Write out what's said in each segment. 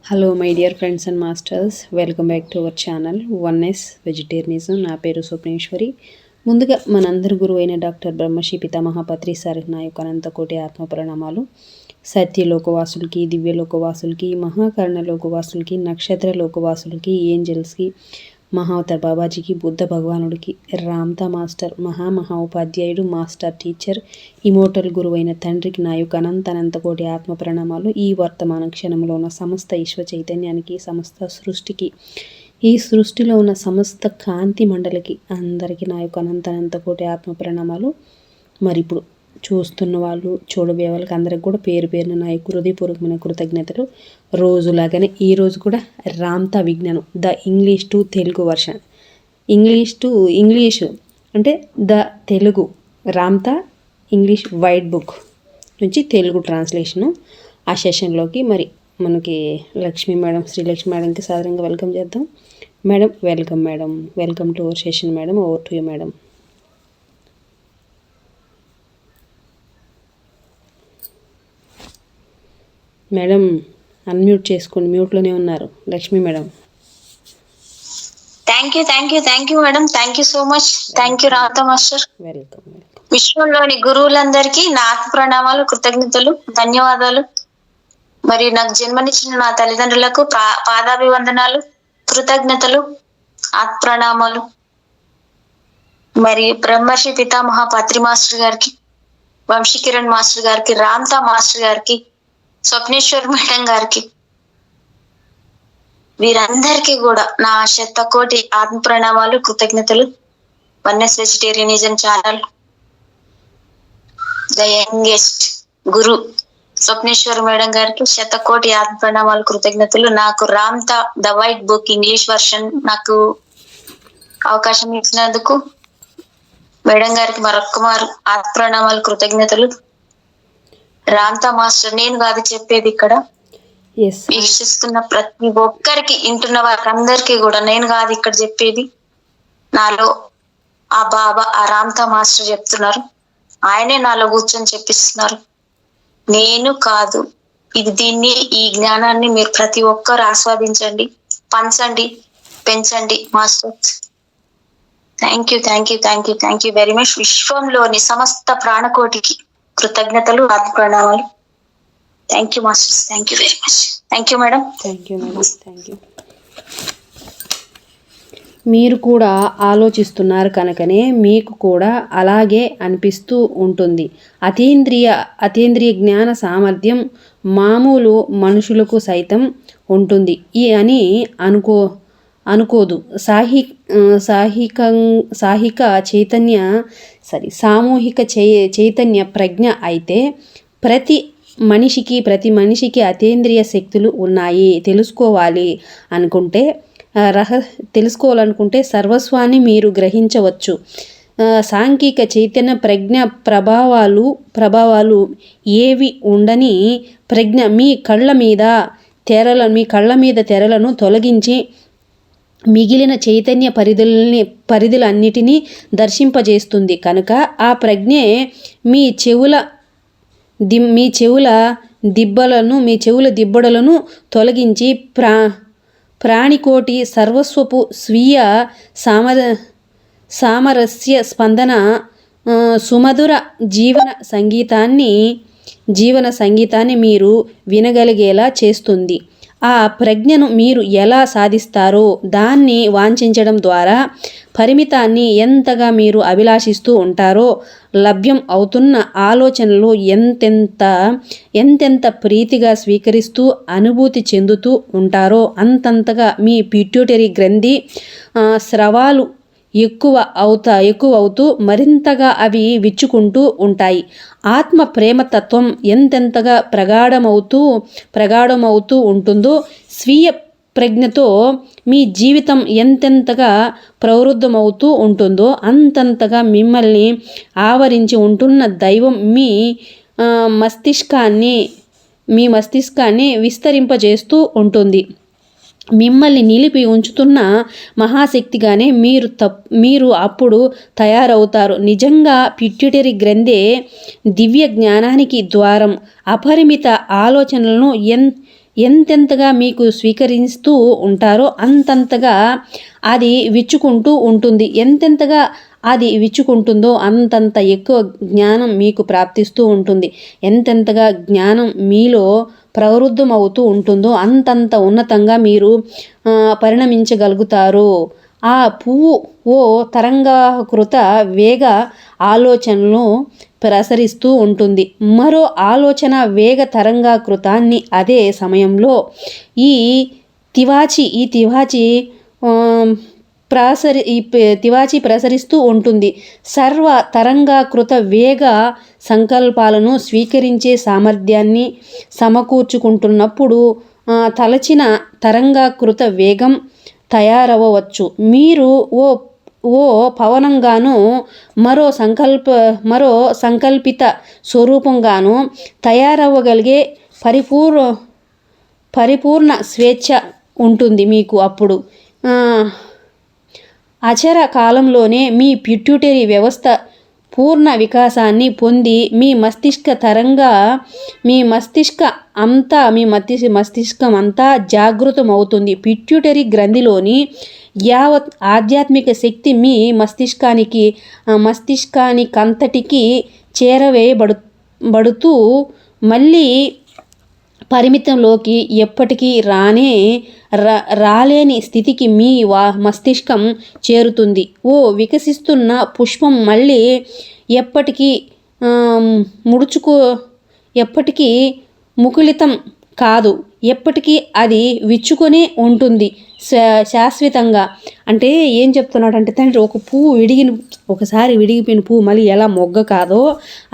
Hello my dear friends and masters, welcome back to our channel oneness vegetarianism. నా పేరు స్వప్నేశ్వరి. ముందుగా మనందరి గురువు అయిన డాక్టర్ బ్రహ్మశ్రీ పితామహ పత్రి సారికి నా యొక్క అనంతకోటి ఆత్మప్రణామాలు. సత్యలోకవాసులకి, దివ్యలోకవాసులకి, మహాకరణ లోకవాసులకి, నక్షత్ర లోకవాసులకి, ఏంజల్స్కి, మహావతార్ బాబాజీకి, బుద్ధ భగవానుడికి, రామ్తా మాస్టర్, మహా ఉపాధ్యాయుడు, మాస్టర్ టీచర్, ఇమోటల్ గురువైన తండ్రికి నా యొక్క అనంత కోటి ఆత్మ ప్రణామాలు. ఈ వర్తమాన క్షణంలో ఉన్న సమస్త ఈశ్వ చైతన్యానికి, సమస్త సృష్టికి, ఈ సృష్టిలో ఉన్న సమస్త కాంతి మండలికి అందరికీ నా యొక్క అనంత కోటి ఆత్మ ప్రణామాలు. మరి ఇప్పుడు చూస్తున్న వాళ్ళు, చూడబోయే వాళ్ళకి అందరికి కూడా పేరు పేరున నా యొక్క హృదయపూర్వకమైన కృతజ్ఞతలు. రోజులాగానే ఈరోజు కూడా రామ్తా విజ్ఞానం, the English to Telugu version, English అంటే the Telugu Ramtha English white book నుంచి తెలుగు ట్రాన్స్లేషను ఆ సెషన్లోకి మరి మనకి లక్ష్మీ మేడం, శ్రీలక్ష్మి మేడంకి సాధారణంగా వెల్కమ్ చేద్దాం. Madam welcome. Madam welcome to our session. Madam over to you madam. Madam unmute చేసుకోండి, మ్యూట్లోనే ఉన్నారు Lakshmi madam. Thank you madam. Thank you so much. Thank you Ramtha master. Welcome. విశ్వంలోని గురువులందరికీ నా ఆత్మ ప్రణామాలు, కృతజ్ఞతలు, ధన్యవాదాలు. మరియు నాకు జన్మనిచ్చిన నా తల్లిదండ్రులకు పాదాభివందనాలు, కృతజ్ఞతలు, ఆత్మ ప్రణామాలు. మరి బ్రహ్మర్షి పితామహ పత్రి మాస్టర్ గారికి, వంశీకిరణ్ మాస్టర్ గారికి, రామ్తా మాస్టర్ గారికి, స్వప్నేశ్వర్ మేడం గారికి, వీరందరికీ కూడా నా శతకోటి ఆత్మ ప్రణామాలు, కృతజ్ఞతలు. Oneness vegetarianism channel the youngest guru Swapneshwar madam గారికి శతకోటి ఆత్మ ప్రణామాలు, కృతజ్ఞతలు. నాకు Ramtha the white book English version నాకు అవకాశం ఇచ్చినందుకు మేడం గారికి మరొక్క ఆత్మ ప్రణామాలు, కృతజ్ఞతలు. రామ్తా మాస్టర్ నేను కాదు చెప్పేది, ఇక్కడ వీక్షిస్తున్న ప్రతి ఒక్కరికి, వింటున్న వారికి అందరికీ కూడా నేను కాదు ఇక్కడ చెప్పేది. నాలో ఆ బాబా, ఆ రామ్తా మాస్టర్ చెప్తున్నారు. ఆయనే నాలో కూర్చొని చెప్పిస్తున్నారు, నేను కాదు. ఈ జ్ఞానాన్ని మీరు ప్రతి ఒక్కరు ఆస్వాదించండి, పంచండి, పెంచండి master. Thank you very much. విశ్వంలోని సమస్త ప్రాణకోటికి కృతజ్ఞతలు, ఆత్మ ప్రణామాలు. Thank you masters. Thank you very much. Thank you madam. Thank you madam. Thank you. మీరు కూడా ఆలోచిస్తున్నారు కనుకనే మీకు కూడా అలాగే అనిపిస్తూ ఉంటుంది. అతీంద్రియ జ్ఞాన సామర్థ్యం మామూలు మనుషులకు సైతం ఉంటుంది అని అనుకోదు. సామూహిక చైతన్య ప్రజ్ఞ అయితే ప్రతి మనిషికి అతీంద్రియ శక్తులు ఉన్నాయి. తెలుసుకోవాలనుకుంటే సర్వస్వాన్ని మీరు గ్రహించవచ్చు. సాంఘిక చైతన్య ప్రజ్ఞ ప్రభావాలు ఏవి ఉండని ప్రజ్ఞ మీ కళ్ళ మీద తెరలను తొలగించి మిగిలిన చైతన్య పరిధులన్నిటినీ దర్శింపజేస్తుంది. కనుక ఆ ప్రజ్ఞే మీ చెవుల దిబ్బడలను తొలగించి ప్రాణికోటి సర్వస్వపు స్వీయ సామరస్య స్పందన సుమధుర జీవన సంగీతాన్ని మీరు వినగలిగేలా చేస్తుంది. ఆ ప్రజ్ఞను మీరు ఎలా సాధిస్తారో దాన్ని వాంఛించడం ద్వారా పరిమితాన్ని ఎంతగా మీరు అభిలాషిస్తూ ఉంటారో, లభ్యం అవుతున్న ఆలోచనలు ఎంతెంత ప్రీతిగా స్వీకరిస్తూ అనుభూతి చెందుతూ ఉంటారో అంతంతగా మీ పిట్యూటరీ గ్రంథి స్రవాలు ఎక్కువ అవుతూ మరింతగా అవి విచ్చుకుంటూ ఉంటాయి. ఆత్మ ప్రేమతత్వం ఎంతెంతగా ప్రగాఢమవుతూ ఉంటుందో, స్వీయ ప్రజ్ఞతో మీ జీవితం ఎంతెంతగా ప్రవృద్ధమవుతూ ఉంటుందో అంతంతగా మిమ్మల్ని ఆవరించి ఉంటున్న దైవం మీ మస్తిష్కాన్ని విస్తరింపజేస్తూ ఉంటుంది. మిమ్మల్ని నిలిపి ఉంచుతున్న మహాశక్తిగానే మీరు అప్పుడు తయారవుతారు. నిజంగా పిట్యూటరీ గ్రంథే దివ్య జ్ఞానానికి ద్వారం. అపరిమిత ఆలోచనలను ఎంతెంతగా మీకు స్వీకరిస్తూ ఉంటారో అంతంతగా అది విచ్చుకుంటూ ఉంటుంది. ఎంతెంతగా అది విచ్చుకుంటుందో అంతంత ఎక్కువ జ్ఞానం మీకు ప్రాప్తిస్తూ ఉంటుంది. ఎంతెంతగా జ్ఞానం మీలో ప్రవృద్ధమవుతూ ఉంటుందో అంతంత ఉన్నతంగా మీరు పరిణమించగలుగుతారు. ఆ పువ్వు ఓ తరంగాకృత వేగ ఆలోచనలు ప్రసరిస్తూ ఉంటుంది. మరో ఆలోచన వేగ తరంగాకృతాన్ని అదే సమయంలో ఈ తివాచి ప్రసరిస్తూ ఉంటుంది. సర్వ తరంగాకృత వేగ సంకల్పాలను స్వీకరించే సామర్థ్యాన్ని సమకూర్చుకుంటున్నప్పుడు తలచిన తరంగాకృత వేగం తయారవ్వచ్చు. మీరు ఓ పవనంగాను మరో సంకల్పిత స్వరూపంగాను తయారవ్వగలిగే పరిపూర్ణ స్వేచ్ఛ ఉంటుంది మీకు. అప్పుడు అచర కాలంలోనే మీ పిట్యూటరీ వ్యవస్థ పూర్ణ వికాసాన్ని పొంది మీ మస్తిష్కం అంతా జాగృతమవుతుంది. పిట్యూటరీ గ్రంథిలోని యావత్ ఆధ్యాత్మిక శక్తి మీ మస్తిష్కానికంతటికీ చేరవేయబడుతూ మళ్ళీ పరిమితంలోకి ఎప్పటికీ రాలేని స్థితికి మీ మస్తిష్కం చేరుతుంది. ఓ వికసిస్తున్న పుష్పం మళ్ళీ ఎప్పటికీ ముకుళితం కాదు. ఎప్పటికీ అది విచ్చుకొనే ఉంటుంది శాశ్వతంగా. అంటే ఏం చెప్తున్నాడు అంటే తండ్రి, ఒక పువ్వు ఒకసారి విడిగిపోయిన పువ్వు మళ్ళీ ఎలా మొగ్గ కాదో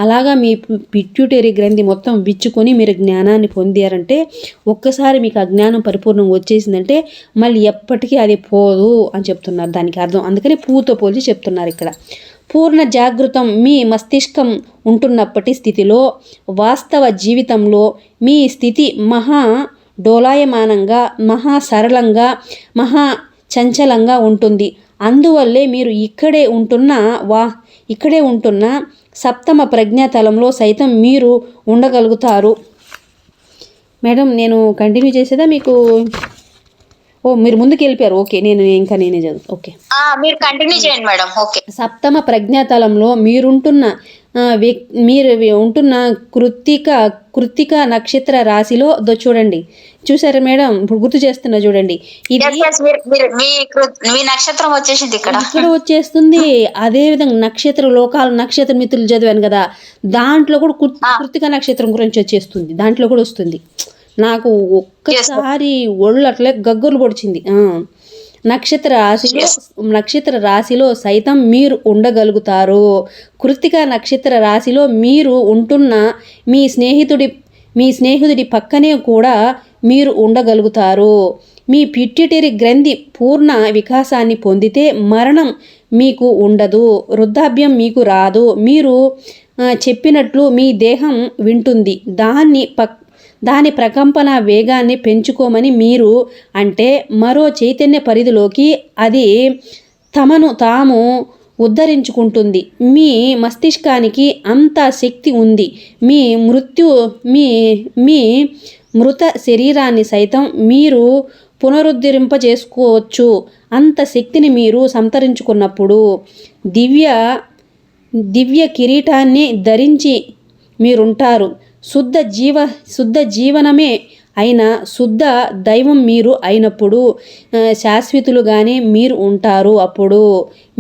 అలాగా మీ పిట్యూటరీ గ్రంథి మొత్తం విచ్చుకొని మీరు జ్ఞానాన్ని పొందారంటే, ఒక్కసారి మీకు ఆ జ్ఞానం పరిపూర్ణంగా వచ్చేసిందంటే మళ్ళీ ఎప్పటికీ అది పోదు అని చెప్తున్నారు దానికి అర్థం. అందుకని పువ్వుతో పోల్చి చెప్తున్నారు ఇక్కడ. పూర్ణ జాగృతం మీ మస్తిష్కం ఉంటున్నప్పటి స్థితిలో వాస్తవ జీవితంలో మీ స్థితి మహా డోలాయమానంగా, మహా సరళంగా, మహా చంచలంగా ఉంటుంది. అందువల్లే మీరు ఇక్కడే ఉంటున్న సప్తమ ప్రజ్ఞాతలంలో సైతం మీరు ఉండగలుగుతారు. మేడం, నేను కంటిన్యూ చేసేదా మీకు? మీరు ముందుకు వెళ్ళిపోయారు. ఓకే, నేనే చదువు. ఓకే, మీరు కంటిన్యూ చేయండి మేడం. ఓకే. సప్తమ ప్రజ్ఞాతలంలో మీరు ఉంటున్న కృత్తిక నక్షత్ర రాశిలో చూడండి. చూసారా మేడం? ఇప్పుడు గుర్తు చేస్తున్నా చూడండి. ఇది మీ నక్షత్రం వచ్చేసింది ఇక్కడ వచ్చేస్తుంది. అదే విధంగా నక్షత్ర మిత్రులు చదివాను కదా, దాంట్లో కూడా కృత్తిక నక్షత్రం గురించి వచ్చేస్తుంది. దాంట్లో కూడా వస్తుంది. నాకు ఒక్కసారి ఒళ్ళు అట్లే గగ్గుర్లు పొడిచింది. నక్షత్ర రాశిలో సైతం మీరు ఉండగలుగుతారు. కృత్తిక నక్షత్ర రాశిలో మీరు ఉంటున్న మీ స్నేహితుడి పక్కనే కూడా మీరు ఉండగలుగుతారు. మీ పిట్యూటరీ గ్రంథి పూర్ణ వికాసాన్ని పొందితే మరణం మీకు ఉండదు, వృద్ధాప్యం మీకు రాదు. మీరు చెప్పినట్లు మీ దేహం వింటుంది. దాని ప్రకంపన వేగాన్ని పెంచుకోమని మీరు అంటే మరో చైతన్య పరిధిలోకి అది తమను తాము ఉద్ధరించుకుంటుంది. మీ మస్తిష్కానికి అంత శక్తి ఉంది. మీ మృత శరీరాన్ని సైతం మీరు పునరుద్ధరింపజేసుకోవచ్చు. అంత శక్తిని మీరు సంతరించుకున్నప్పుడు దివ్య కిరీటాన్ని ధరించి మీరుంటారు. శుద్ధ జీవనమే అయిన శుద్ధ దైవం మీరు అయినప్పుడు శాశ్వతులుగానే మీరు ఉంటారు. అప్పుడు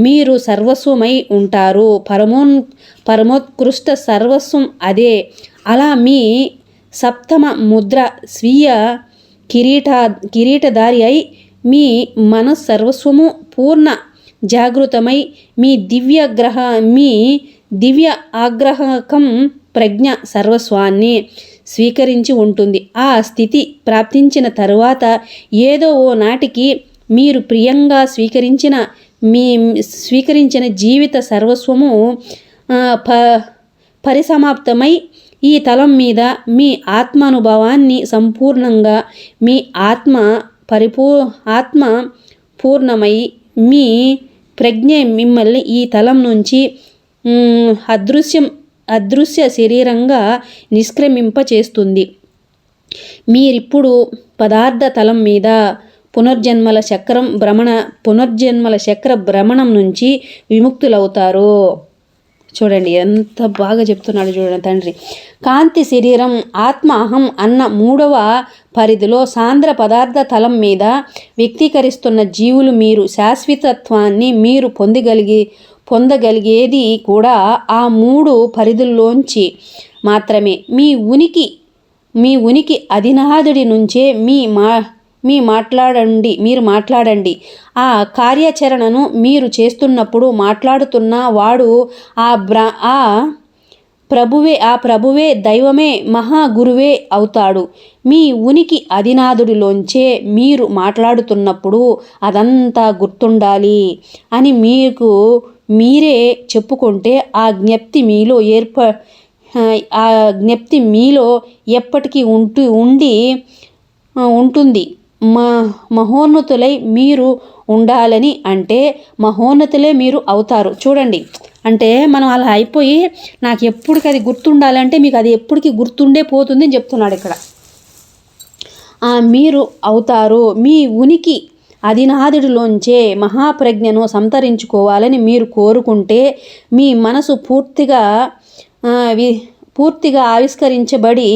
మీరు సర్వస్వమై ఉంటారు. పరమోత్కృష్ట సర్వస్వం అదే. అలా మీ సప్తమ ముద్ర స్వీయ కిరీటధారి అయి మీ మనస్సర్వస్వము పూర్ణ జాగృతమై మీ దివ్య ఆగ్రహకం ప్రజ్ఞ సర్వస్వాన్ని స్వీకరించి ఉంటుంది. ఆ స్థితి ప్రాప్తించిన తరువాత ఏదో ఓ నాటికి మీరు ప్రియంగా స్వీకరించిన జీవిత సర్వస్వము పరిసమాప్తమై ఈ తలం మీద మీ ఆత్మానుభవాన్ని సంపూర్ణంగా మీ ఆత్మ పూర్ణమై మీ ప్రజ్ఞ మిమ్మల్ని ఈ తలం నుంచి అదృశ్య శరీరంగా నిష్క్రమింపచేస్తుంది. మీరిప్పుడు పదార్థ తలం మీద పునర్జన్మల చక్ర భ్రమణం నుంచి విముక్తులవుతారు. చూడండి ఎంత బాగా చెప్తున్నాడు చూడండి తండ్రి. కాంతి శరీరం ఆత్మ అహం అన్న 3వ పరిధిలో సాంద్ర పదార్థ తలం మీద వ్యక్తీకరిస్తున్న జీవులు మీరు శాశ్వతత్వాన్ని మీరు పొందగలిగేది కూడా ఆ 3 పరిధుల్లోంచి మాత్రమే. మీ ఉనికి అధినాథుడి నుంచే మీరు మాట్లాడండి. ఆ కార్యాచరణను మీరు చేస్తున్నప్పుడు మాట్లాడుతున్న వాడు ఆ ప్రభువే దైవమే మహాగురువే అవుతాడు. మీ ఉనికి అధినాథుడిలోంచే మీరు మాట్లాడుతున్నప్పుడు అదంతా గుర్తుండాలి అని మీకు మీరే చెప్పుకుంటే ఆ జ్ఞప్తి మీలో ఎప్పటికీ ఉంటుంది. మహోన్నతులై మీరు ఉండాలని అంటే మహోన్నతులే మీరు అవుతారు. చూడండి, అంటే మనం అలా అయిపోయి నాకు ఎప్పటికి అది గుర్తుండాలంటే మీకు అది ఎప్పటికీ గుర్తుండే పోతుంది అని చెప్తున్నాడు ఇక్కడ. మీరు అవుతారు. మీ ఉనికి అధినాథుడిలోంచే మహాప్రజ్ఞను సంతరించుకోవాలని మీరు కోరుకుంటే మీ మనసు పూర్తిగా ఆవిష్కరించబడి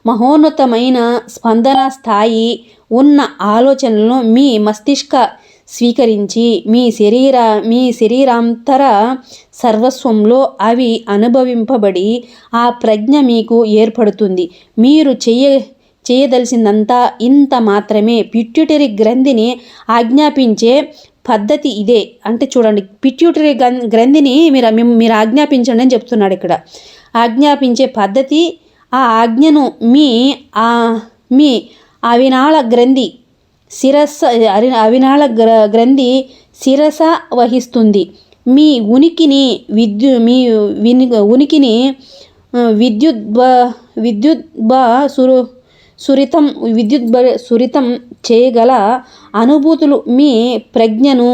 మహోన్నతమైన స్పందన స్థాయి ఉన్న ఆలోచనలను మీ మస్తిష్క స్వీకరించి మీ శరీరాంతర సర్వస్వంలో అవి అనుభవింపబడి ఆ ప్రజ్ఞ మీకు ఏర్పడుతుంది. మీరు చేయదలసిందంతా ఇంత మాత్రమే. పిట్యూటరీ గ్రంథిని ఆజ్ఞాపించే పద్ధతి ఇదే. అంటే చూడండి, పిట్యూటరీ గ్రంథిని మీరు ఆజ్ఞాపించండి అని చెప్తున్నాడు ఇక్కడ. ఆజ్ఞాపించే పద్ధతి, ఆ ఆజ్ఞను మీ అవినాళ శిరస వహిస్తుంది. మీ ఉనికిని సురితం చేయగల అనుభూతులు మీ ప్రజ్ఞను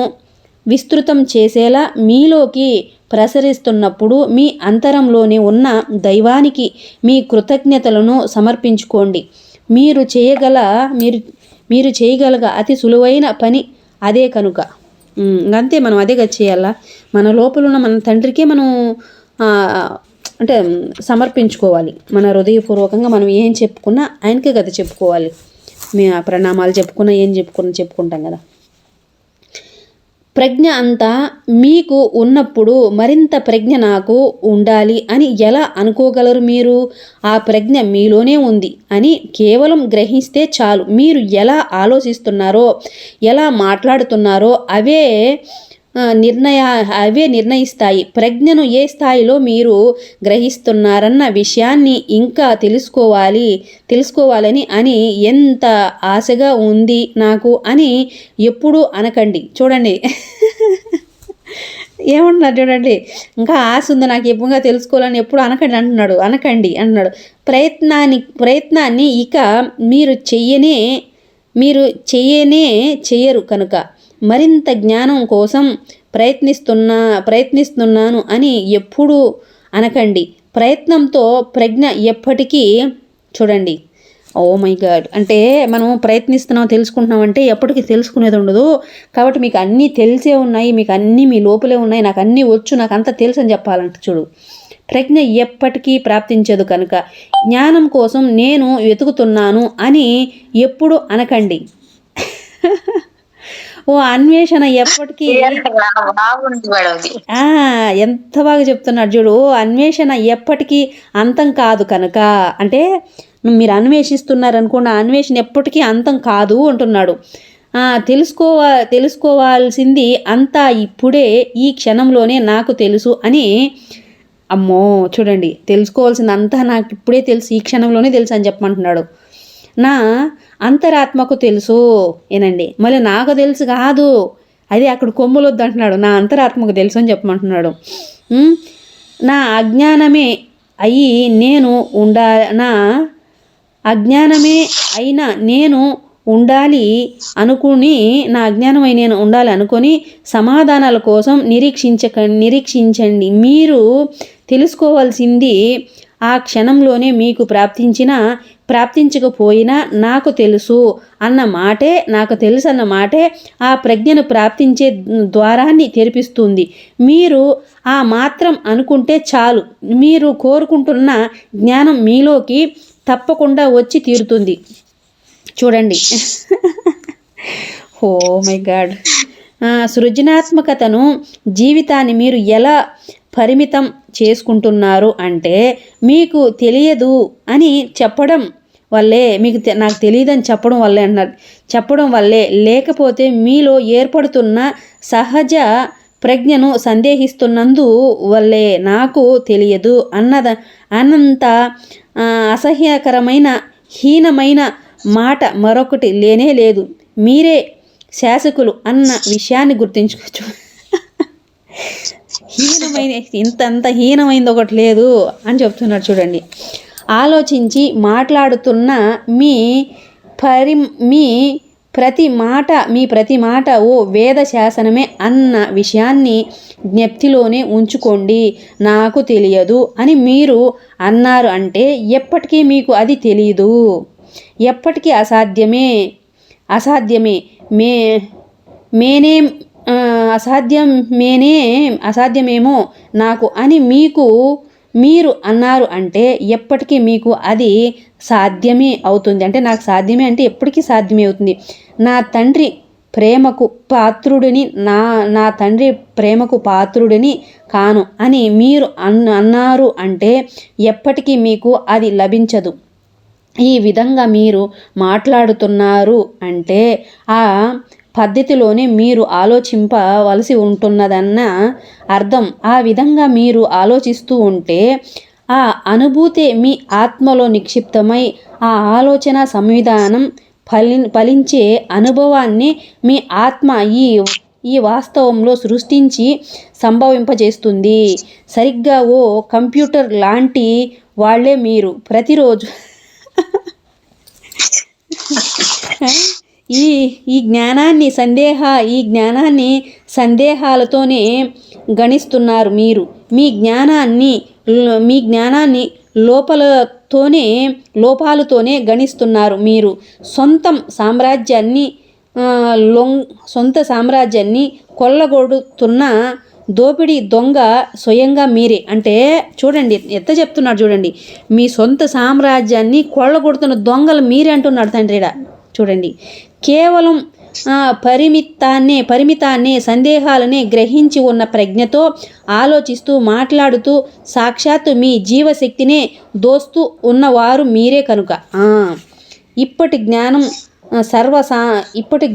విస్తృతం చేసేలా మీలోకి ప్రసరిస్తున్నప్పుడు మీ అంతరంలోనే ఉన్న దైవానికి మీ కృతజ్ఞతలను సమర్పించుకోండి. మీరు చేయగల అతి సులువైన పని అదే కనుక. అంతే, మనం అదే కదా చేయాలా. మన లోపల ఉన్న మన తండ్రికే మనం అంటే సమర్పించుకోవాలి. మన హృదయపూర్వకంగా మనం ఏం చెప్పుకున్నా ఆయనకే కదా చెప్పుకోవాలి. ప్రణామాలు చెప్పుకుంటాం కదా. ప్రజ్ఞ అంతా మీకు ఉన్నప్పుడు మరింత ప్రజ్ఞ నాకు ఉండాలి అని ఎలా అనుకోగలరు మీరు? ఆ ప్రజ్ఞ మీలోనే ఉంది అని కేవలం గ్రహిస్తే చాలు. మీరు ఎలా ఆలోచిస్తున్నారో, ఎలా మాట్లాడుతున్నారో అవే నిర్ణయిస్తాయి ప్రజ్ఞను ఏ స్థాయిలో మీరు గ్రహిస్తున్నారన్న విషయాన్ని. ఇంకా తెలుసుకోవాలని అని ఎంత ఆశగా ఉంది నాకు అని ఎప్పుడూ అనకండి. చూడండి ఏమంటున్నారు చూడండి, ఇంకా ఆశ ఉంది నాకు ఎప్పుడుగా తెలుసుకోవాలని ఎప్పుడు అనకండి అంటున్నాడు. ప్రయత్నాన్ని ఇక మీరు చెయ్యరు కనుక మరింత జ్ఞానం కోసం ప్రయత్నిస్తున్నాను అని ఎప్పుడూ అనకండి. ప్రయత్నంతో ప్రజ్ఞ ఎప్పటికీ చూడండి. ఓ మై గాడ్, అంటే మనం ప్రయత్నిస్తున్నాం తెలుసుకుంటున్నాం అంటే ఎప్పటికీ తెలుసుకునేది ఉండదు. కాబట్టి మీకు అన్నీ తెలిసే ఉన్నాయి, మీకు అన్నీ మీ లోపలే ఉన్నాయి, నాకు అన్నీ వచ్చు, నాకు అంతా తెలుసు అని చెప్పాలంట. చూడు, ప్రజ్ఞ ఎప్పటికీ ప్రాప్తించదు కనుక జ్ఞానం కోసం నేను వెతుకుతున్నాను అని ఎప్పుడు అనకండి. ఓ అన్వేషణ ఎప్పటికీ ఎంత బాగా చెప్తున్నాడు చూడు. ఓ అన్వేషణ ఎప్పటికీ అంతం కాదు కనుక, అంటే మీరు అన్వేషిస్తున్నారనుకోండి, అన్వేషణ ఎప్పటికీ అంతం కాదు అంటున్నాడు. తెలుసుకోవాల్సింది అంతా ఇప్పుడే ఈ క్షణంలోనే నాకు తెలుసు అని. అమ్మో చూడండి, తెలుసుకోవాల్సింది అంతా నాకు ఇప్పుడే తెలుసు, ఈ క్షణంలోనే తెలుసు అని చెప్పమంటున్నాడు. నా అంతరాత్మకు తెలుసు. ఏనండి, మళ్ళీ నాకు తెలుసు కాదు, అది అక్కడ కొమ్ములొద్దు అంటున్నాడు. నా అంతరాత్మకు తెలుసు అని చెప్పమంటున్నాడు. నా అజ్ఞానమే అయినా నేను ఉండాలి అనుకుని సమాధానాల కోసం నిరీక్షించండి. మీరు తెలుసుకోవాల్సింది ఆ క్షణంలోనే మీకు ప్రాప్తించిన ప్రాప్తించకపోయినా నాకు తెలుసు అన్న మాటే ఆ ప్రజ్ఞను ప్రాప్తించే ద్వారాన్ని తెరిపిస్తుంది. మీరు ఆ మాత్రం అనుకుంటే చాలు, మీరు కోరుకుంటున్న జ్ఞానం మీలోకి తప్పకుండా వచ్చి తీరుతుంది. చూడండి. Oh my god. సృజనాత్మకతను జీవితాన్ని మీరు ఎలా పరిమితం చేసుకుంటున్నారు అంటే మీకు తెలియదు అని చెప్పడం వల్లే, నాకు తెలియదని చెప్పడం వల్లే అన్నారు, చెప్పడం వల్లే, లేకపోతే మీలో ఏర్పడుతున్న సహజ ప్రజ్ఞను సందేహిస్తున్నందు వల్లే. నాకు తెలియదు అన్నంత అసహ్యకరమైన హీనమైన మాట మరొకటి లేనే లేదు. మీరే శాసకులు అన్న విషయాన్ని గుర్తుంచుకోవచ్చు. ఇంతంత హీనమైంది ఒకటి లేదు అని చెప్తున్నాడు. చూడండి, ఆలోచించి మాట్లాడుతున్న మీ ప్రతి మాట ఓ వేద శాసనమే అన్న విషయాన్ని జ్ఞప్తిలోనే ఉంచుకోండి. నాకు తెలియదు అని మీరు అన్నారు అంటే ఎప్పటికీ మీకు అది తెలియదు, ఎప్పటికీ అసాధ్యమేమో నాకు అని మీరు అన్నారు అంటే ఎప్పటికీ మీకు అది సాధ్యమే అవుతుంది. అంటే నాకు సాధ్యమే అంటే ఎప్పటికీ సాధ్యమే అవుతుంది. నా తండ్రి ప్రేమకు పాత్రుడిని కాను అని మీరు అన్నారు అంటే ఎప్పటికీ మీకు అది లభించదు. ఈ విధంగా మీరు మాట్లాడుతున్నారు అంటే ఆ పద్ధతిలోనే మీరు ఆలోచింపవలసి ఉంటున్నదన్న అర్థం. ఆ విధంగా మీరు ఆలోచిస్తూ ఉంటే ఆ అనుభూతే మీ ఆత్మలో నిక్షిప్తమై ఆ ఆలోచన సంవిధానం ఫలించే అనుభవాన్ని మీ ఆత్మ ఈ వాస్తవంలో సృష్టించి సంభవింపజేస్తుంది. సరిగ్గా ఓ కంప్యూటర్ లాంటి వాళ్ళే మీరు. ప్రతిరోజు ఈ జ్ఞానాన్ని సందేహాలతోనే గణిస్తున్నారు మీరు. మీ జ్ఞానాన్ని లోపాలతోనే గణిస్తున్నారు మీరు. సొంత సామ్రాజ్యాన్ని కొల్లగొడుతున్న దోపిడీ దొంగ స్వయంగా మీరే. అంటే చూడండి ఎంత చెప్తున్నాడు చూడండి, మీ సొంత సామ్రాజ్యాన్ని కొల్లగొడుతున్న దొంగలు మీరే అంటున్నాడు తండ్రి. చూడండి, కేవలం పరిమితాన్ని సందేహాలనే గ్రహించి ఉన్న ప్రజ్ఞతో ఆలోచిస్తూ మాట్లాడుతూ సాక్షాత్తు మీ జీవశక్తినే దోస్తూ ఉన్నవారు మీరే కనుక ఇప్పటి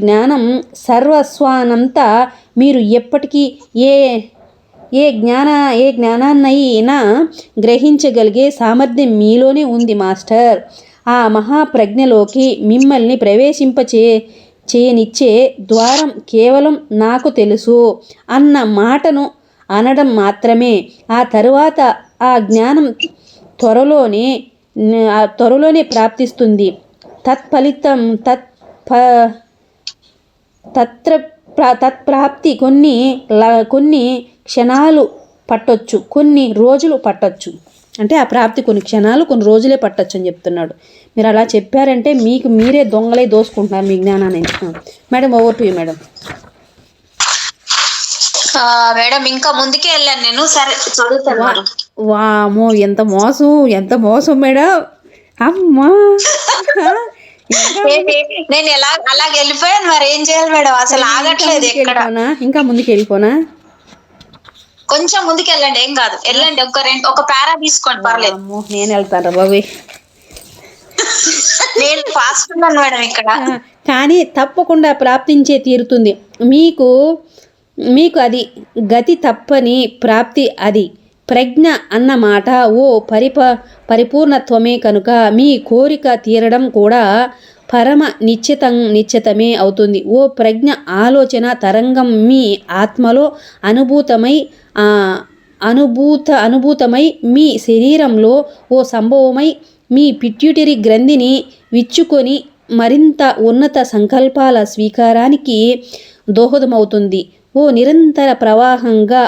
జ్ఞానం సర్వస్వానంతా మీరు ఎప్పటికీ ఏ జ్ఞానాన్నైనా గ్రహించగలిగే సామర్థ్యం మీలోనే ఉంది మాస్టర్. ఆ మహాప్రజ్ఞలోకి మిమ్మల్ని చేయనిచ్చే ద్వారం కేవలం నాకు తెలుసు అన్న మాటను అనడం మాత్రమే. ఆ తరువాత ఆ జ్ఞానం త్వరలోనే ప్రాప్తిస్తుంది. తత్ప్రాప్తి కొన్ని క్షణాలు పట్టొచ్చు, కొన్ని రోజులు పట్టొచ్చు. అంటే ఆ ప్రాప్తి కొన్ని క్షణాలు కొన్ని రోజులే పట్టొచ్చు అని చెప్తున్నాడు. మీరు అలా చెప్పారంటే మీకు మీరే దొంగలే దోసుకుంటున్నారు మీ జ్ఞానాన్ని. Madam, over to you madam. Madam ఇంకా ముందుకే వెళ్ళాను నేను. సరే చదువుతాను. వామో ఎంత మోసం మేడం. అమ్మా నేను అలాగ వెళ్ళిపోయాను. మరి ఏం చేయాలి మేడం, అసలు ఆగట్లేదు ఎక్కడ. ఇంకా ముందుకు వెళ్ళిపోనా? కొంచెం ముందుకు వెళ్ళండి, ఏం కాదు, వెళ్ళండి. ఒక పారా తీసుకోండి, పర్లేదు. నేను వెళ్తాను బాబు. నేను ఫాస్ట్ ఉన్నాను మేడం ఇక్కడ. కానీ తప్పకుండా ప్రాప్తించే తీరుతుంది మీకు అది గతి తప్పని ప్రాప్తి. అది ప్రజ్ఞ అన్నమాట ఓ పరిపూర్ణత్వమే కనుక మీ కోరిక తీరడం కూడా పరమ నిశ్చితమే అవుతుంది. ఓ ప్రజ్ఞ ఆలోచన తరంగం మీ ఆత్మలో అనుభూతమై మీ శరీరంలో ఓ సంభవమై మీ పిట్యూటరీ గ్రంథిని విచ్చుకొని మరింత ఉన్నత సంకల్పాల స్వీకారానికి దోహదమవుతుంది. ఓ నిరంతర ప్రవాహంగా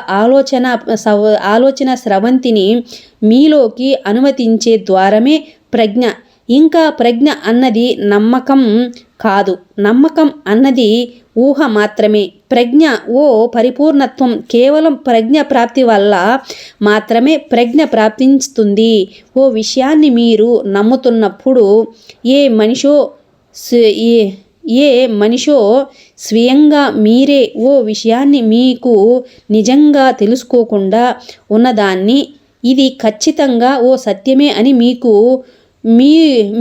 ఆలోచన స్రవంతిని మీలోకి అనుమతించే ద్వారమే ప్రజ్ఞ. ఇంకా ప్రజ్ఞ అన్నది నమ్మకం కాదు, నమ్మకం అన్నది ఊహ మాత్రమే. ప్రజ్ఞ ఓ పరిపూర్ణత్వం. కేవలం ప్రజ్ఞ ప్రాప్తి వల్ల మాత్రమే ప్రజ్ఞ ప్రాప్తిస్తుంది. ఓ విషయాన్ని మీరు నమ్ముతున్నప్పుడు ఏ మనిషో స్వయంగా మీరే ఓ విషయాన్ని మీకు నిజంగా తెలుసుకోకుండా ఉన్నదాన్ని ఇది ఖచ్చితంగా ఓ సత్యమే అని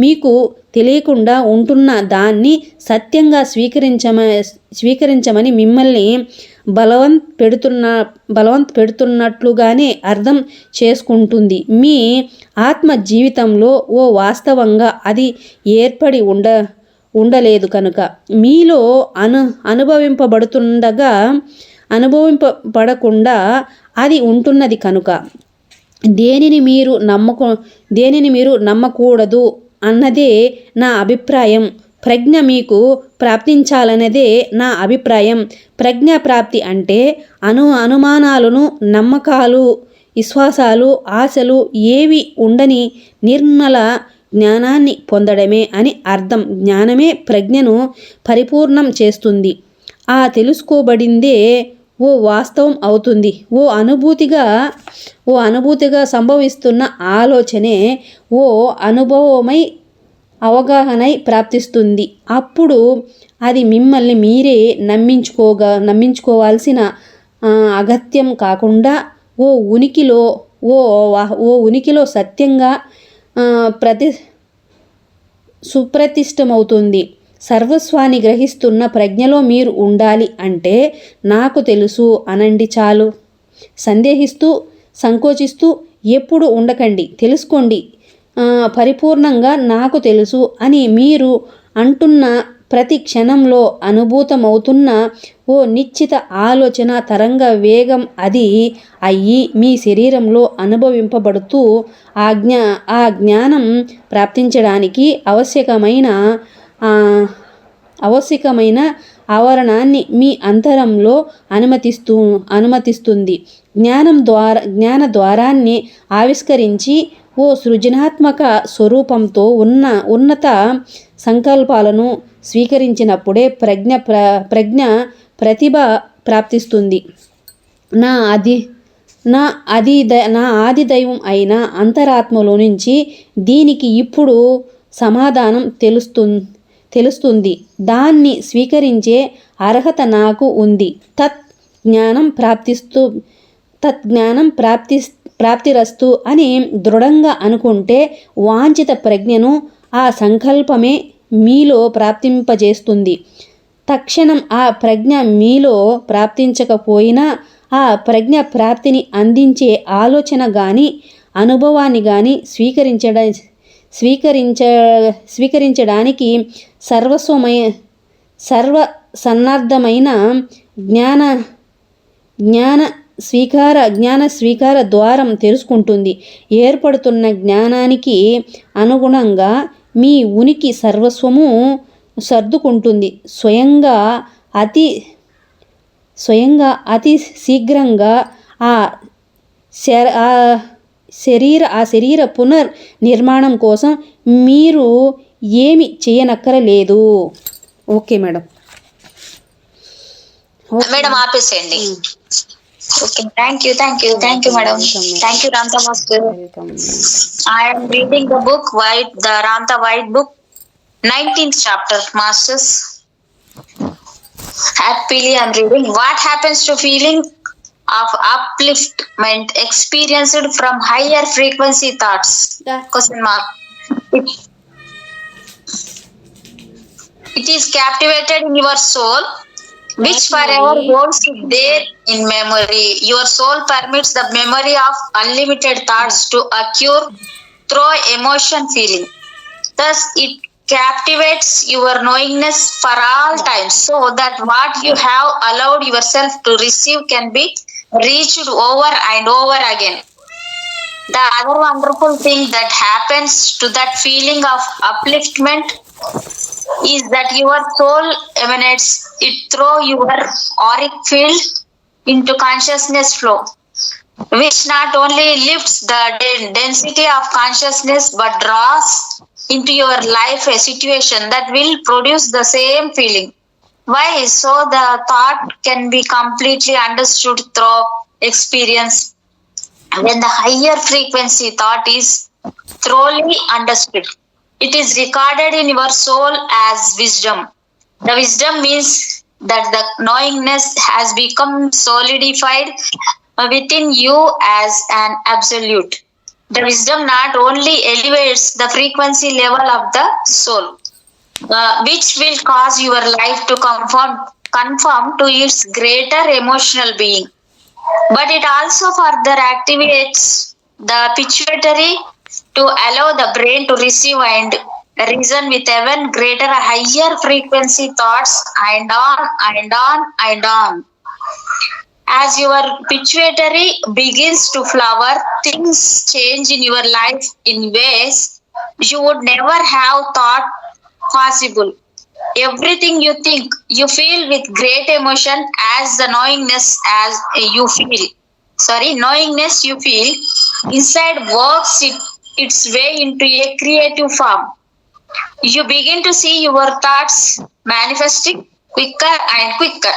మీకు తెలియకుండా ఉంటున్న దాన్ని సత్యంగా స్వీకరించమని మిమ్మల్ని బలవంత పెడుతున్నట్లుగానే అర్థం చేసుకుంటుంది. మీ ఆత్మ జీవితంలో ఓ వాస్తవంగా అది ఏర్పడి ఉండలేదు కనుక మీలో అనుభవింపబడకుండా అది ఉంటున్నది కనుక. దేనిని మీరు నమ్మకూడదు అన్నదే నా అభిప్రాయం. ప్రజ్ఞ మీకు ప్రాప్తించాలన్నదే నా అభిప్రాయం. ప్రజ్ఞాప్రాప్తి అంటే అనుమానాలను, నమ్మకాలు, విశ్వాసాలు, ఆశలు ఏవి ఉండని నిర్మల జ్ఞానాన్ని పొందడమే అని అర్థం. జ్ఞానమే ప్రజ్ఞను పరిపూర్ణం చేస్తుంది. ఆ తెలుసుకోబడిందే ఓ వాస్తవం అవుతుంది. ఓ అనుభూతిగా సంభవిస్తున్న ఆలోచనే ఓ అనుభవమై అవగాహనై ప్రాప్తిస్తుంది. అప్పుడు అది మిమ్మల్ని మీరే నమ్మించుకోవాల్సిన అగత్యం కాకుండా ఓ ఉనికిలో సత్యంగా సుప్రతిష్టమవుతుంది. సర్వస్వాన్ని గ్రహిస్తున్న ప్రజ్ఞలో మీరు ఉండాలి అంటే నాకు తెలుసు అనండి చాలు. సందేహిస్తూ సంకోచిస్తూ ఎప్పుడు ఉండకండి. తెలుసుకోండి. పరిపూర్ణంగా నాకు తెలుసు అని మీరు అంటున్న ప్రతి క్షణంలో అనుభూతమవుతున్న ఓ నిశ్చిత ఆలోచన తరంగ వేగం అది అయ్యి మీ శరీరంలో అనుభవింపబడుతూ ఆ జ్ఞానం ప్రాప్తించడానికి ఆవశ్యకమైన ఆవరణాన్ని మీ అంతరంలో అనుమతిస్తుంది. జ్ఞాన ద్వారాన్ని ఆవిష్కరించి ఓ సృజనాత్మక స్వరూపంతో ఉన్నత సంకల్పాలను స్వీకరించినప్పుడే ప్రజ్ఞ ప్రతిభ ప్రాప్తిస్తుంది. నా ఆది దైవం అయిన అంతరాత్మలో నుంచి దీనికి ఇప్పుడు సమాధానం తెలుస్తుంది. దాన్ని స్వీకరించే అర్హత నాకు ఉంది. తత్ జ్ఞానం ప్రాప్తిరస్తు అని దృఢంగా అనుకుంటే వాంఛిత ప్రజ్ఞను ఆ సంకల్పమే మీలో ప్రాప్తింపజేస్తుంది. తక్షణం ఆ ప్రజ్ఞ మీలో ప్రాప్తించకపోయినా ఆ ప్రజ్ఞ ప్రాప్తిని అందించే ఆలోచన గాని అనుభవాన్ని గాని స్వీకరించడానికి సర్వసన్నద్ధమైన జ్ఞాన స్వీకార ద్వారం తెరుచుకుంటుంది. ఏర్పడుతున్న జ్ఞానానికి అనుగుణంగా మీ ఉనికి సర్వస్వము సర్దుకుంటుంది. స్వయంగా అతి శీఘ్రంగా ఆ శరీర పునర్నిర్మాణం కోసం మీరు ఏమి చేయనక్కరలేదు. Okay madam. మేడం ఆపేసేయండి. Okay, thank you madam. Thank you Ramtha master. I am reading the book the Ramtha White book, 19th chapter, masters. Happily I am reading. What happens to feeling of upliftment experienced from higher frequency thoughts? Question mark. It is captivated in your soul, which forever holds it there in memory. Your soul permits the memory of unlimited thoughts to occur through emotion feeling. Thus, it captivates your knowingness for all time, so that what you have allowed yourself to receive can be reached over and over again. The other wonderful thing that happens to that feeling of upliftment is that your soul emanates it through your auric field into consciousness flow, which not only lifts the density of consciousness but draws into your life a situation that will produce the same feeling. Why? So the thought can be completely understood through experience. When the higher frequency thought is thoroughly understood, it is recorded in your soul as wisdom. The wisdom means that the knowingness has become solidified within you as an absolute. The wisdom not only elevates the frequency level of the soul, which will cause your life to conform to its greater emotional being, but it also further activates the pituitary to allow the brain to receive and reason with even greater higher frequency thoughts and on and on and on. As your pituitary begins to flower, things change in your life in ways you would never have thought possible. Everything you think, you feel with great emotion as the knowingness you feel inside works its way into a creative form. You begin to see your thoughts manifesting quicker and quicker.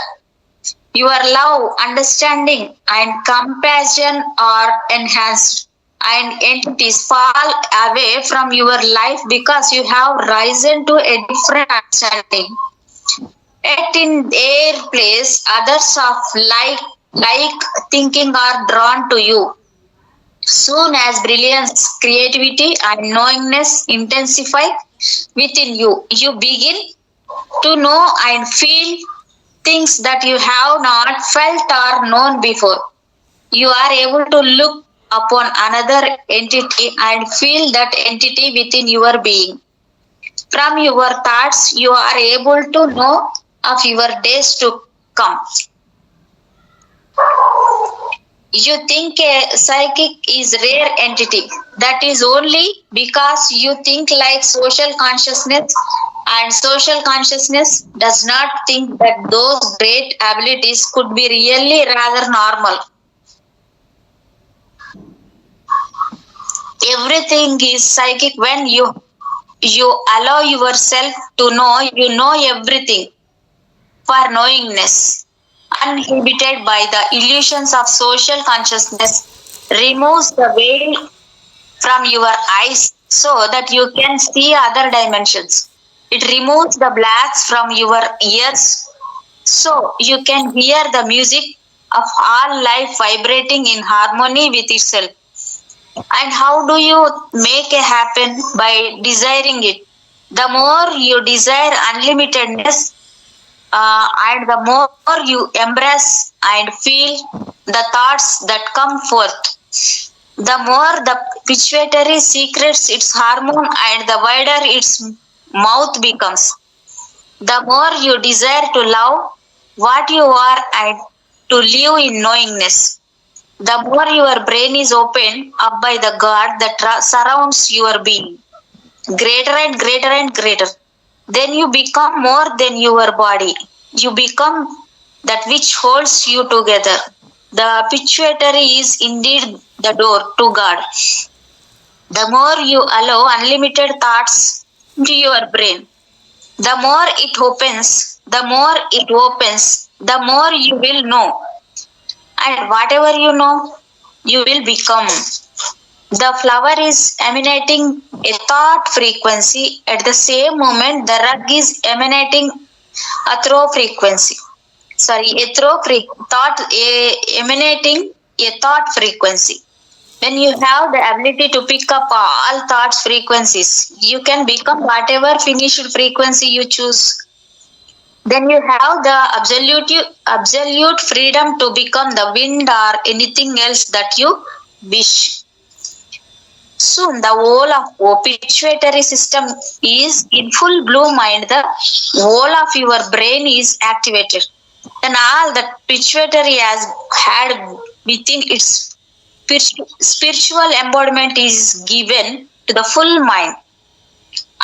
Your love, understanding, and compassion are enhanced, and entities fall away from your life because you have risen to a different understanding. Yet in their place, others of like thinking are drawn to you. Soon as brilliance, creativity, and knowingness intensify within you, you begin to know and feel things that you have not felt or known before. You are able to look upon another entity and feel that entity within your being. From your thoughts, you are able to know of your days to come. You think a psychic is rare entity. That is only because you think like social consciousness, and social consciousness does not think that those great abilities could be really rather normal. Everything is psychic when you allow yourself to know you know everything. For knowingness, uninhibited by the illusions of social consciousness, removes the veil from your eyes so that you can see other dimensions. It removes the blacks from your ears so you can hear the music of all life vibrating in harmony with itself. And how do you make it happen? By desiring it. The more you desire unlimitedness, and the more you embrace and feel the thoughts that come forth, the more the pituitary secrets its hormone and the wider its mouth becomes. The more you desire to love what you are and to live in knowingness, the more your brain is opened up by the God that surrounds your being. Greater and greater and greater. Then you become more than your body. You become that which holds you together. The pituitary is indeed the door to God. The more you allow unlimited thoughts into your brain, the more it opens, the more you will know. And whatever you know, you will become. The flower is emanating a thought frequency. At the same moment, the rug is emanating a throw frequency. Emanating a thought frequency. When you have the ability to pick up all thoughts frequencies, you can become whatever finished frequency you choose. Then you have the absolute freedom to become the wind or anything else that you wish. Soon the whole of pituitary system is in full bloom and the whole of your brain is activated. Then all that pituitary has had within its spiritual embodiment is given to the full mind,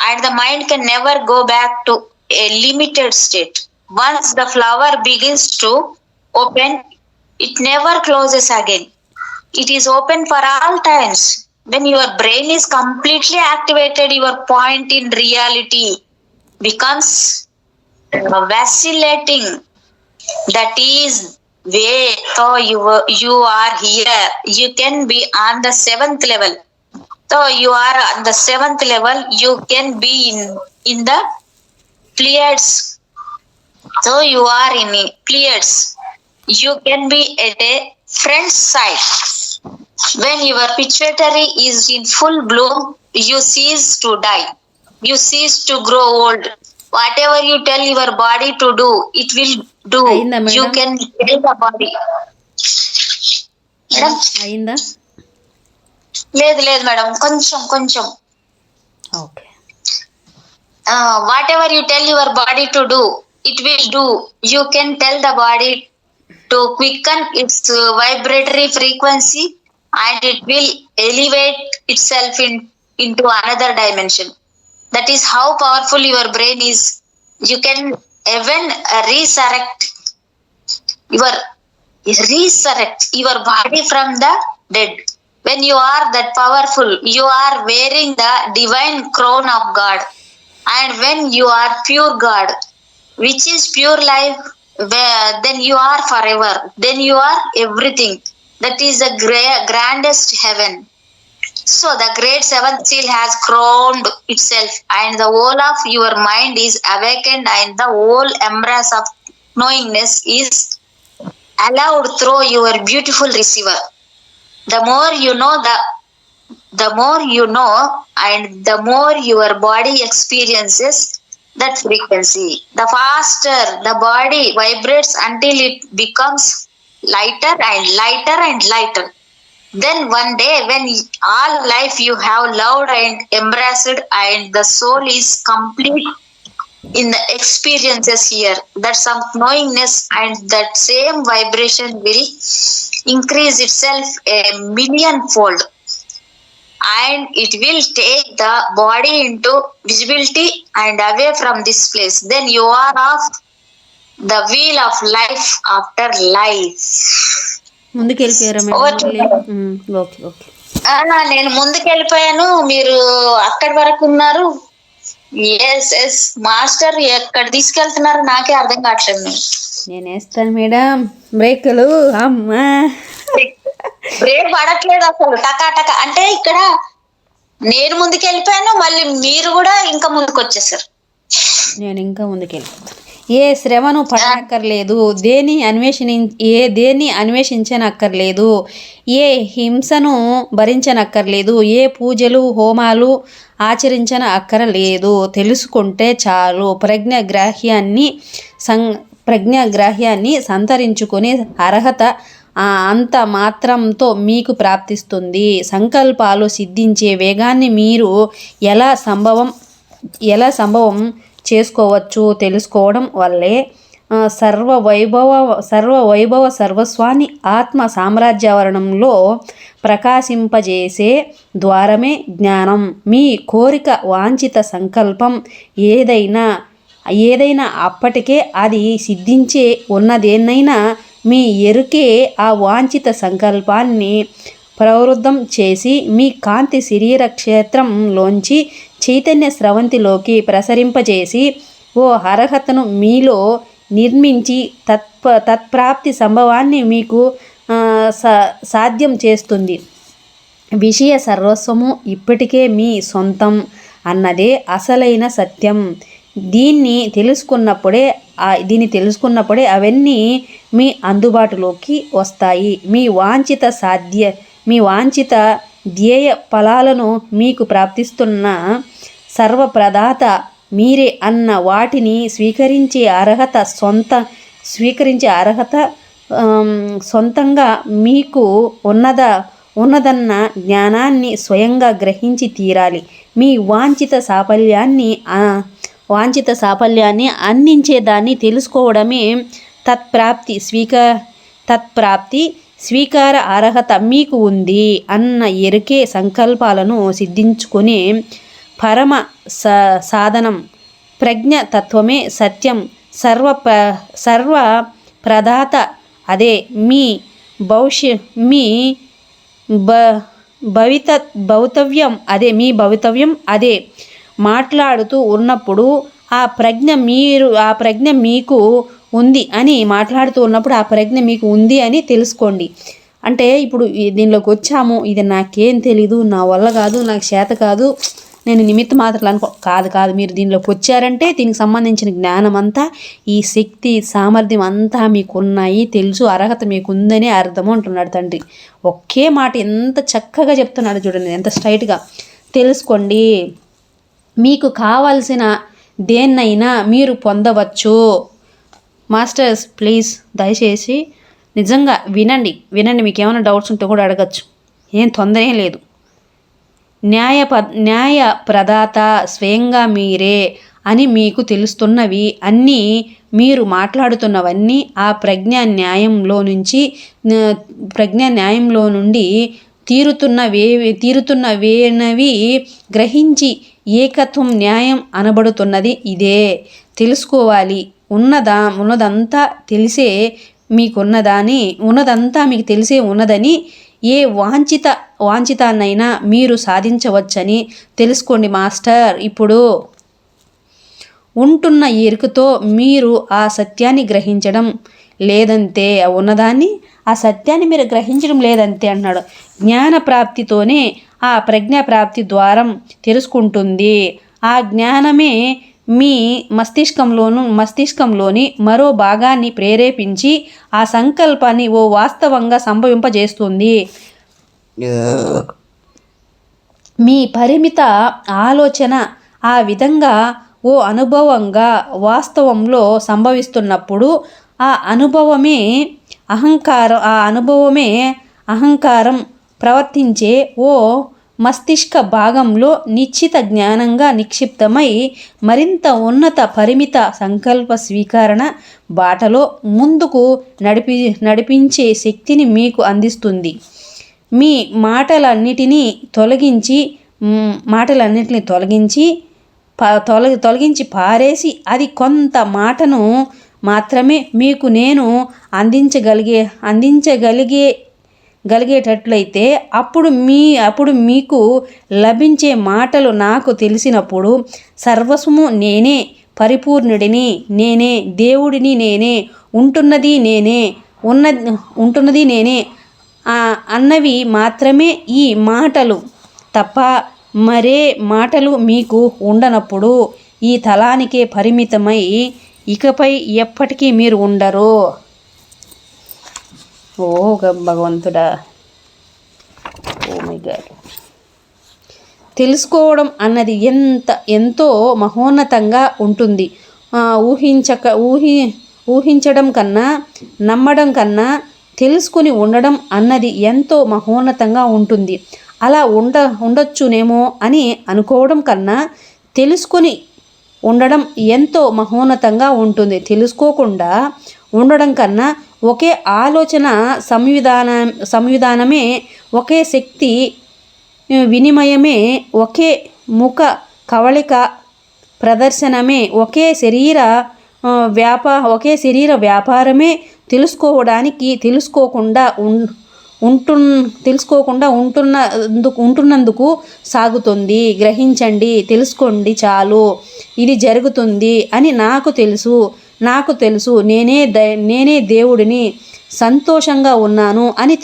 and the mind can never go back to a limited state. Once the flower begins to open, it never closes again. It is open for all times. when your brain is completely activated, your point in reality becomes vacillating. That is way so you are here. You can be on the 7th level. So you are on the 7th level, you can be in the Pleiades. So you are in Pleiades. You can be at a friend's side. When your pituitary is in full bloom, you cease to die. You cease to grow old. Whatever you tell your body to do, it will do. అయిందా You madam? can tell the body. Madam అయిందా? లేదు లేదు madam, కొంచెం okay. whatever you tell your body to do, it will do. You can tell the body to quicken its vibratory frequency, and it will elevate itself into another dimension. That is how powerful your brain is. You can even resurrect your body from the dead. When you are that powerful, you are wearing the divine crown of God. And when you are pure God, which is pure life, then you are forever. Then you are everything. That is the grandest heaven. So the great seventh seal has crowned itself, and the whole of your mind is awakened, and the whole embrace of knowingness is allowed through your beautiful receiver. The more you know, the more you know, and the more your body experiences that frequency, the faster the body vibrates until it becomes lighter and lighter and lighter. Then one day, when all life you have loved and embraced, and the soul is complete in the experiences here, that some knowingness and that same vibration will increase itself a millionfold, and it will take the body into visibility and away from this place. Then you are off the wheel of life after life. ముందుకు వెళ్ళిపోయారా madam? Okay okay. నేను ముందుకు వెళ్ళిపోయాను, మీరు అక్కడి వరకు ఉన్నారు. Yes master ఎక్కడ తీసుకెళ్తున్నారు నాకే అర్థం కావట్లేదు. నేను వేస్తాను మేడం బ్రేకులు. అమ్మా బ్రేక్ పడట్లేదు అసలు, టకా అంటే ఇక్కడ నేను ముందుకు వెళ్ళిపోయాను, మళ్ళీ మీరు కూడా ఇంకా ముందుకు వచ్చేసారు. నేను ఇంకా ముందుకు వెళ్ళిపోతాను. ఏ శ్రమను పడనక్కర్లేదు, దేన్ని అన్వేషించనక్కర్లేదు, ఏ హింసను భరించనక్కర్లేదు, ఏ పూజలు హోమాలు ఆచరించన అక్కరలేదు. తెలుసుకుంటే చాలు. ప్రజ్ఞాగ్రాహ్యాన్ని సంతరించుకునే అర్హత అంత మాత్రంతో మీకు ప్రాప్తిస్తుంది. సంకల్పాలు సిద్ధించే వేగాన్ని మీరు ఎలా సంభవం చేసుకోవచ్చు తెలుసుకోవడం వల్లే. సర్వవైభవ సర్వస్వాన్ని ఆత్మ సామ్రాజ్యావరణంలో ప్రకాశింపజేసే ద్వారమే జ్ఞానం. మీ కోరిక, వాంఛిత సంకల్పం ఏదైనా అప్పటికే అది సిద్ధించే ఉన్నదేనైనా మీ ఎరుకే ఆ వాంఛిత సంకల్పాన్ని ప్రవృద్ధం చేసి మీ కాంతి శరీర క్షేత్రంలోంచి చైతన్య స్రవంతిలోకి ప్రసరింపజేసి ఓ అర్హతను మీలో నిర్మించి తత్ప్రాప్తి సంభవాన్ని మీకు సాధ్యం చేస్తుంది. విషయ సర్వస్వము ఇప్పటికే మీ సొంతం అన్నదే అసలైన సత్యం. దీన్ని తెలుసుకున్నప్పుడే అవన్నీ మీ అందుబాటులోకి వస్తాయి. మీ వాంఛిత ధ్యేయ ఫలాలను మీకు ప్రాప్తిస్తున్న సర్వప్రదాత మీరే అన్న వాటిని స్వీకరించే అర్హత సొంతంగా మీకు ఉన్నదన్న జ్ఞానాన్ని స్వయంగా గ్రహించి తీరాలి. మీ వాంఛిత సాఫల్యాన్ని అందించేదాన్ని తెలుసుకోవడమే తత్ప్రాప్తి స్వీకార అర్హత మీకు ఉంది అన్న ఎరుకే సంకల్పాలను సిద్ధించుకునే పరమ సాధనం. ప్రజ్ఞతత్వమే సత్యం. సర్వ ప్రదాత అదే. మీ భవితవ్యం అదే. మాట్లాడుతూ ఉన్నప్పుడు ఆ ప్రజ్ఞ మీకు ఉంది అని మాట్లాడుతూ ఉన్నప్పుడు ఆ ప్రజ్ఞ మీకు ఉంది అని తెలుసుకోండి. అంటే ఇప్పుడు దీనిలోకి వచ్చాము, ఇది నాకేం తెలీదు, నా వల్ల కాదు, నాకు చేత కాదు, నేను నిమిత్త మాత్రాలు కాదు. మీరు దీనిలోకి వచ్చారంటే దీనికి సంబంధించిన జ్ఞానం అంతా, ఈ శక్తి సామర్థ్యం అంతా మీకు ఉన్నాయి, తెలుసు, అర్హత మీకు ఉందని అర్థము అంటున్నాడు తండ్రి. ఒకే మాట ఎంత చక్కగా చెప్తున్నాడు చూడండి, ఎంత స్ట్రైట్గా. తెలుసుకోండి, మీకు కావాల్సిన దేన్నైనా మీరు పొందవచ్చు. మాస్టర్స్ ప్లీజ్ దయచేసి నిజంగా వినండి. మీకు ఏమైనా డౌట్స్ ఉంటే కూడా అడగచ్చు, ఏం తొందర ఏం లేదు. న్యాయ ప్రదాత స్వయంగా మీరే అని మీకు తెలుస్తున్నవి అన్నీ, మీరు మాట్లాడుతున్నవన్నీ ఆ ప్రజ్ఞా న్యాయంలో నుండి తీరుతున్నవేనవి గ్రహించి ఏకత్వం న్యాయం అనబడుతున్నది ఇదే. తెలుసుకోవాలి. ఉన్నదంతా తెలిసే ఉన్నదంతా మీకు తెలిసే ఉన్నదని, ఏ వాంఛితాన్నైనా మీరు సాధించవచ్చని తెలుసుకోండి మాస్టర్. ఇప్పుడు ఉంటున్న ఎరుకతో మీరు ఆ సత్యాన్ని గ్రహించడం లేదంతే, ఆ సత్యాన్ని మీరు గ్రహించడం లేదంతే అన్నాడు. జ్ఞాన ప్రాప్తితోనే ఆ ప్రజ్ఞా ప్రాప్తి ద్వారం తెరుచుకుంటుంది. ఆ జ్ఞానమే మీ మస్తిష్కంలోని మరో భాగాన్ని ప్రేరేపించి ఆ సంకల్పాన్ని ఓ వాస్తవంగా సంభవింపజేస్తుంది. మీ పరిమిత ఆలోచన ఆ విధంగా ఓ అనుభవంగా వాస్తవంలో సంభవిస్తున్నప్పుడు ఆ అనుభవమే అహంకారం ప్రవర్తించే ఓ మస్తిష్క భాగంలో నిశ్చిత జ్ఞానంగా నిక్షిప్తమై మరింత ఉన్నత పరిమిత సంకల్ప స్వీకరణ బాటలో ముందుకు నడిపించే శక్తిని మీకు అందిస్తుంది. మీ మాటలన్నిటినీ తొలగించి పారేసి అది కొంత మాటను మాత్రమే మీకు నేను అందించగలిగేటట్లయితే అప్పుడు మీకు లభించే మాటలు నాకు తెలిసినప్పుడు సర్వస్వము నేనే, పరిపూర్ణుడిని నేనే, దేవుడిని నేనే, ఉంటున్నది నేనే అన్నవి మాత్రమే ఈ మాటలు తప్ప మరే మాటలు మీకు ఉండనప్పుడు ఈ తలానికే పరిమితమై ఇకపై ఎప్పటికీ మీరు ఉండరు. ఓ భగవంతుడా, ఓ మై గాడ్. తెలుసుకోవడం అన్నది ఎంతో మహోన్నతంగా ఉంటుంది. ఊహించడం కన్నా, నమ్మడం కన్నా తెలుసుకుని ఉండడం అన్నది ఎంతో మహోన్నతంగా ఉంటుంది. అలా ఉండొచ్చునేమో అని అనుకోవడం కన్నా తెలుసుకొని ఉండడం ఎంతో మహోన్నతంగా ఉంటుంది. తెలుసుకోకుండా ఉండడం కన్నా ఒకే ఆలోచన సంవిధానమే, ఒకే శక్తి వినిమయమే, ఒకే ముఖ కవళిక ప్రదర్శనమే, ఒకే శరీర వ్యాపారమే తెలుసుకోకుండా ఉంటున్నందుకు సాగుతుంది. గ్రహించండి, తెలుసుకోండి చాలు. ఇది జరుగుతుంది అని నాకు తెలుసు. నేనే దేవుడిని, సంతోషంగా ఉన్నాను అని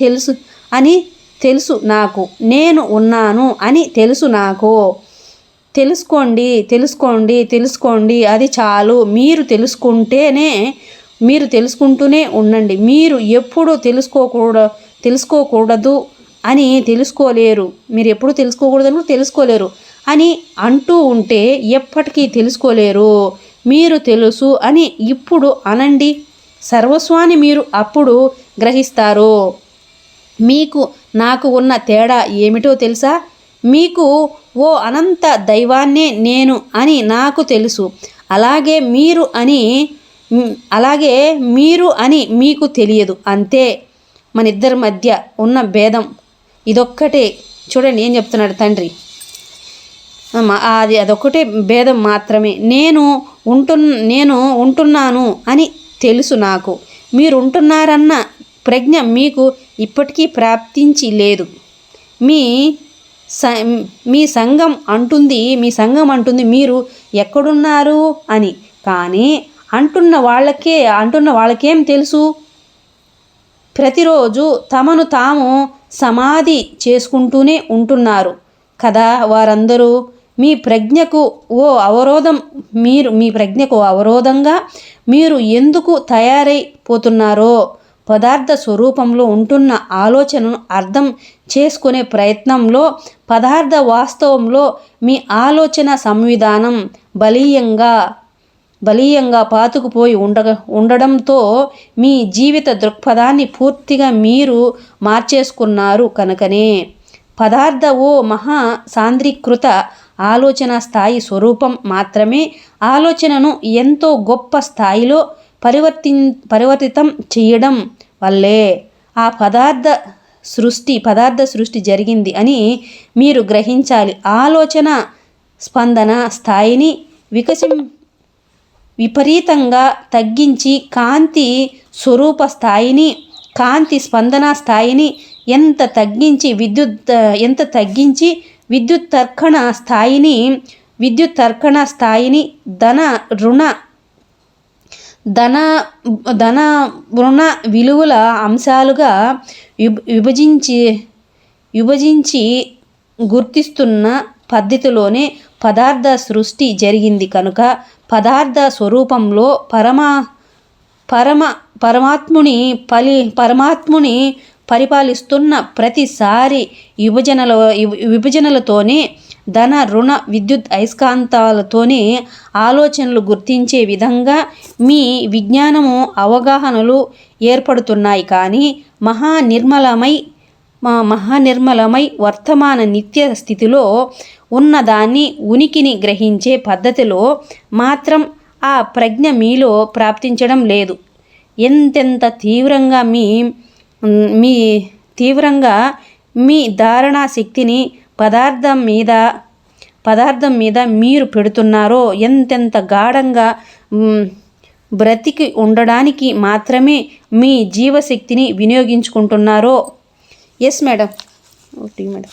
తెలుసు నాకు. నేను ఉన్నాను అని తెలుసు నాకు. తెలుసుకోండి, అది చాలు. మీరు తెలుసుకుంటూనే ఉండండి. మీరు ఎప్పుడు తెలుసుకోకూడదు అని తెలుసుకోలేరు అని అంటూ ఉంటే ఎప్పటికీ తెలుసుకోలేరు. మీరు తెలుసు అని ఇప్పుడు అనండి. సర్వస్వాన్ని మీరు అప్పుడు గ్రహిస్తారు. మీకు నాకు ఉన్న తేడా ఏమిటో తెలుసా? మీకు ఓ అనంత దైవాన్నే నేను అని నాకు తెలుసు. అలాగే మీరు అని మీకు తెలియదు. అంతే మన ఇద్దరి మధ్య ఉన్న భేదం ఇదొక్కటే. చూడండి ఏం చెప్తున్నాడు తండ్రి. అదొక్కటే భేదం మాత్రమే. నేను ఉంటున్నాను అని తెలుసు నాకు. మీరు ఉంటున్నారన్న ప్రజ్ఞ మీకు ఇప్పటికీ ప్రాప్తించి లేదు. మీ మీ సంఘం అంటుంది మీరు ఎక్కడున్నారు అని. కానీ అంటున్న వాళ్ళకేం తెలుసు? ప్రతిరోజు తమను తాము సమాధి చేసుకుంటూనే ఉంటున్నారు కదా వారందరూ. మీ ప్రజ్ఞకు ఓ అవరోధంగా మీరు ఎందుకు తయారైపోతున్నారో పదార్థ స్వరూపంలో ఉంటున్న ఆలోచనను అర్థం చేసుకునే ప్రయత్నంలో పదార్థ వాస్తవంలో మీ ఆలోచన సంవిధానం బలీయంగా పాతుకుపోయి ఉండడంతో మీ జీవిత దృక్పథాన్ని పూర్తిగా మీరు మార్చేసుకున్నారు కనుకనే పదార్థ ఓ మహా సాంద్రీకృత ఆలోచన స్థాయి స్వరూపం మాత్రమే ఆలోచనను ఎంతో గొప్ప స్థాయిలో పరివర్తితం చేయడం వల్లే ఆ పదార్థ సృష్టి జరిగింది అని మీరు గ్రహించాలి. ఆలోచన స్పందన స్థాయిని విపరీతంగా తగ్గించి కాంతి స్పందన స్థాయిని ఎంత తగ్గించి విద్యుత్ తర్కణ స్థాయిని ధన రుణ విలువల అంశాలుగా విభజించి గుర్తిస్తున్న పద్ధతిలోనే పదార్థ సృష్టి జరిగింది కనుక పదార్థ స్వరూపంలో పరమాత్ముని పరిపాలిస్తున్న ప్రతిసారి విభజనలతోనే ధన రుణ విద్యుత్ అయస్కాంతాలతోనే ఆలోచనలు గుర్తించే విధంగా మీ విజ్ఞానము అవగాహనలు ఏర్పడుతున్నాయి. కానీ మహానిర్మలమై వర్తమాన నిత్య స్థితిలో ఉన్నదాన్ని ఉనికిని గ్రహించే పద్ధతిలో మాత్రం ఆ ప్రజ్ఞ మీలో ప్రాప్తించడం లేదు. ఎంతెంత తీవ్రంగా మీ ధారణా శక్తిని పదార్థం మీద మీరు పెడుతున్నారో, ఎంతెంత గాఢంగా బ్రతికి ఉండడానికి మాత్రమే మీ జీవశక్తిని వినియోగించుకుంటున్నారో. Yes madam. Okay madam.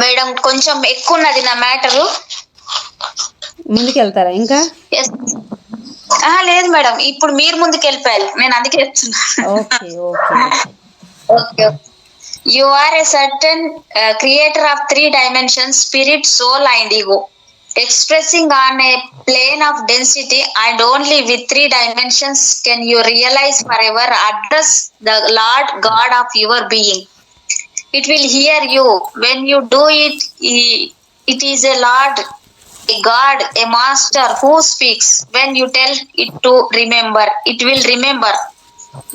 Madam కొంచెం ఎక్కువ ఉన్నది నా మ్యాటరు. ముందుకెళ్తారా ఇంకా? లేదు మేడం, ఇప్పుడు మీరు ముందుకు వెళ్ళిపోయారు, నేను అందుకే చెప్తున్నా. Okay okay okay. You are a certain creator of 3 dimensions, spirit, soul and ego, expressing on a plane of density, and only with 3 dimensions can you realize forever, address the Lord God of your being. It will hear you. When you do it, it is a Lord, a God, a master who speaks. When you tell it to remember, it will remember.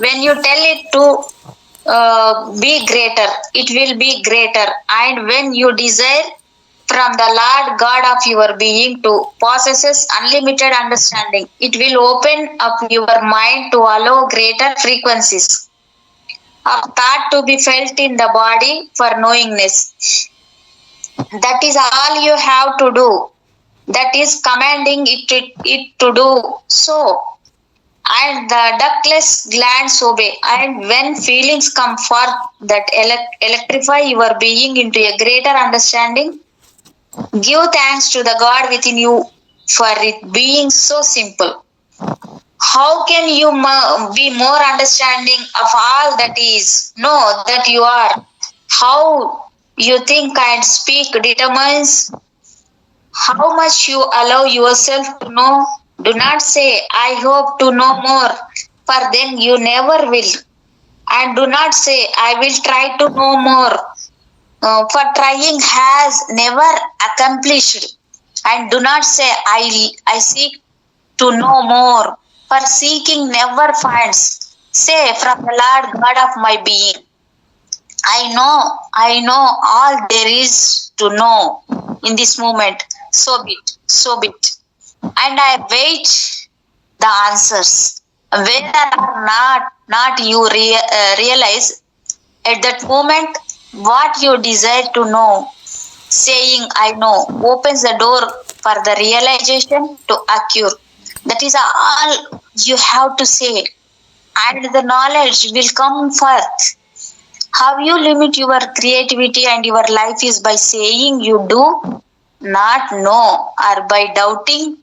When you tell it to be greater, it will be greater. And when you desire from the Lord God of your being to possess unlimited understanding, it will open up your mind to allow greater frequencies of thought to be felt in the body for knowingness. That is all you have to do. That is commanding it to do so. And the ductless glands obey. And when feelings come forth that electrify your being into a greater understanding, give thanks to the God within you for it being so simple. How can you be more understanding of all that is? Know that you are. How you think and speak determines how much you allow yourself to know. Do not say, I hope to know more, for then you never will. And do not say, I will try to know more, for trying has never accomplished. And do not say, I seek to know more, for seeking never finds. Say, from the Lord God of my being, I know all there is to know in this moment. So be it. And I wait the answers. Whether or not you realize at that moment what you desire to know, saying I know opens the door for the realization to occur. That is all you have to say, and the knowledge will come forth How you limit your creativity and your life is by saying you do not know or by doubting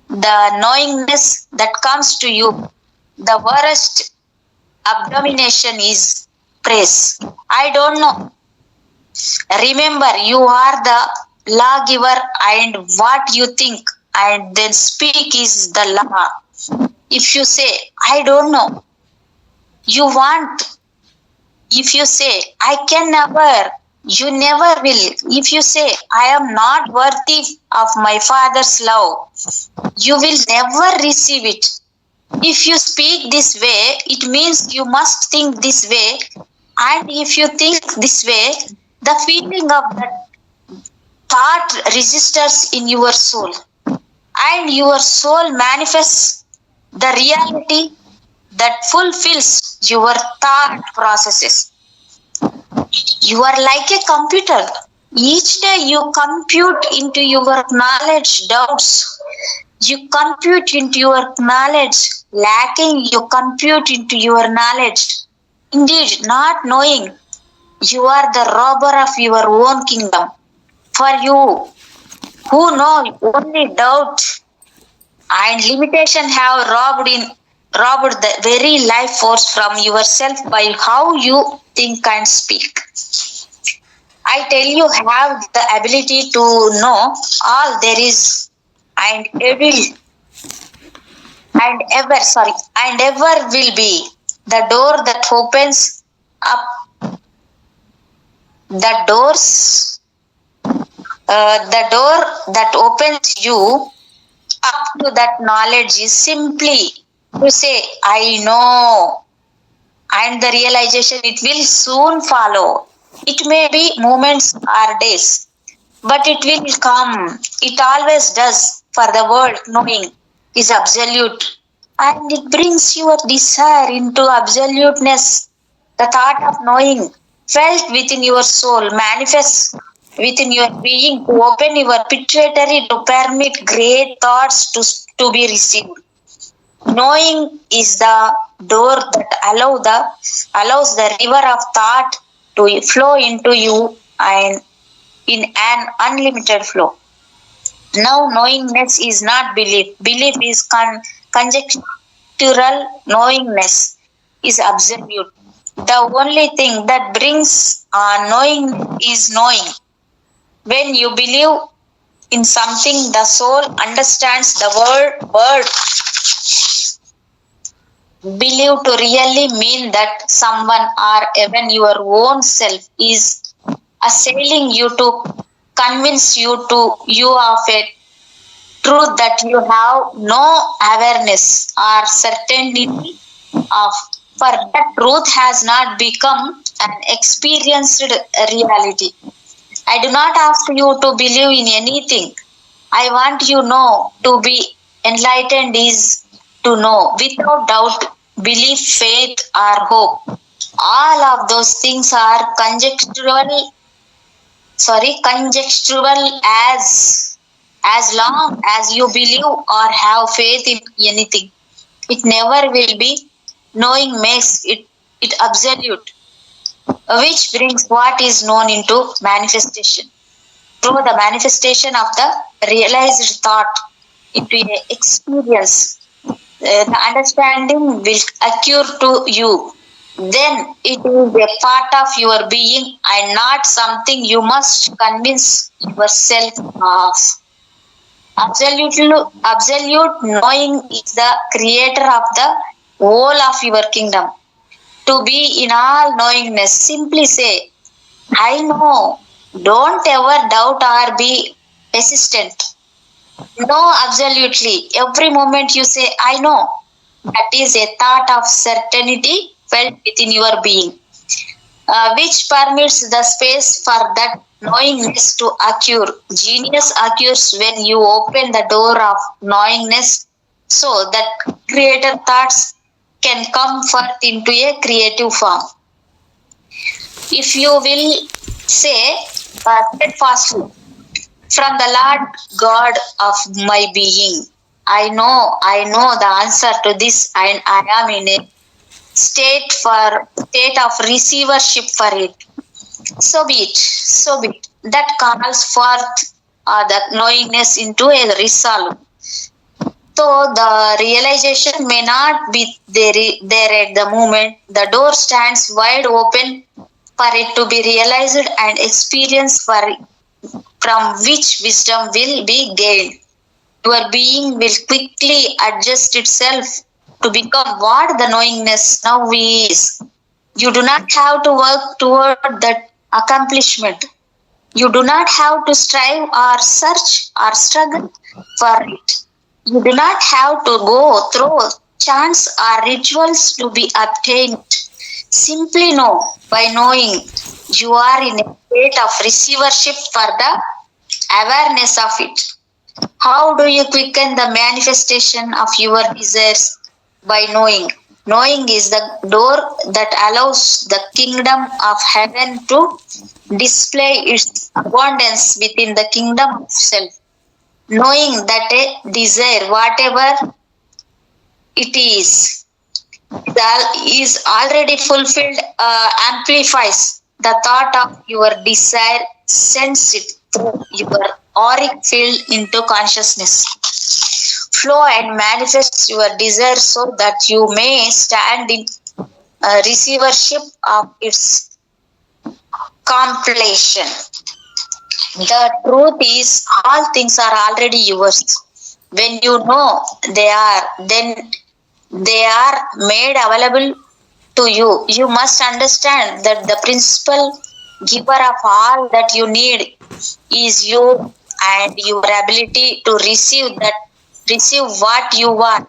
the knowingness that comes to you. The worst abomination is praise. I don't know. Remember, you are the lawgiver, and what you think and then speak is the law. If you say, I don't know, you want. If you say, I can never, you never will. If you say, I am not worthy of my Father's love, you will never receive it. If you speak this way, it means you must think this way. And if you think this way, the feeling of that thought registers in your soul. And your soul manifests the reality that fulfills your thought processes. You are like a computer. Each day you compute into your knowledge doubts. You compute into your knowledge lacking. You compute into your knowledge. Indeed, not knowing, you are the robber of your own kingdom. For you who know only doubt and limitation have robbed the very life force from yourself by how you think and speak. I tell you have the ability to know all there is and and ever will be. The door that opens up the doors the door that opens you up to that knowledge is simply to say, I know, and the realization it will soon follow. It may be moments or days, but it will come. It always does, for the world knowing is absolute. And it brings your desire into absoluteness. The thought of knowing felt within your soul manifests within your being to open your pituitary to permit great thoughts to be received. Knowing is the door that allows the river of thought to flow into you and in an unlimited flow. Now, knowingness is not belief. Belief is conjectural. Knowingness is absolute. The only thing that brings knowing is knowing. When you believe in something, the soul understands the word believe to really mean that someone or even your own self is assailing you to convince you of a truth that you have no awareness or certainty of. For that truth has not become an experienced reality. I do not ask you to believe in anything. I want you know to be enlightened is to know without doubt, belief, faith, or hope. All of those things are conjectural as long as you believe or have faith in anything. It never will be. Knowing makes it absolute, which brings what is known into manifestation. Through the manifestation of the realized thought into an experience, the understanding will occur to you. Then it is a part of your being and not something you must convince yourself of. Absolute knowing is the creator of the whole of your kingdom. To be in all knowingness, simply say, I know. Don't ever doubt or be persistent. No, absolutely. Every moment you say, I know, that is a thought of certainty felt within your being, which permits the space for that knowingness to occur. Genius occurs when you open the door of knowingness so that creator thoughts can come forth into a creative form. If you will say steadfastly, from the Lord God of my being, I know the answer to this, and I am in a state of receivership for it. So be it. So be it. That calls forth the knowingness into a resolve. So the realization may not be there at the moment. The door stands wide open for it to be realized and experienced, from which wisdom will be gained. Your being will quickly adjust itself to become what the knowingness now is. You do not have to work toward that accomplishment. You do not have to strive or search or struggle for it. You do not have to go through chants or rituals to be obtained. Simply know, by knowing, you are in a state of receivership for the awareness of it. How do you quicken the manifestation of your desires? By knowing. Knowing is the door that allows the kingdom of heaven to display its abundance within the kingdom of self. Knowing that a desire, whatever it is already fulfilled, amplifies the thought of your desire, sends it through your auric field into consciousness. Flow and manifest your desire so that you may stand in receivership of its completion. The truth is, all things are already yours. When you know they are, then they are made available to you. You must understand that the principal giver of all that you need is you, and your ability to receive what you want.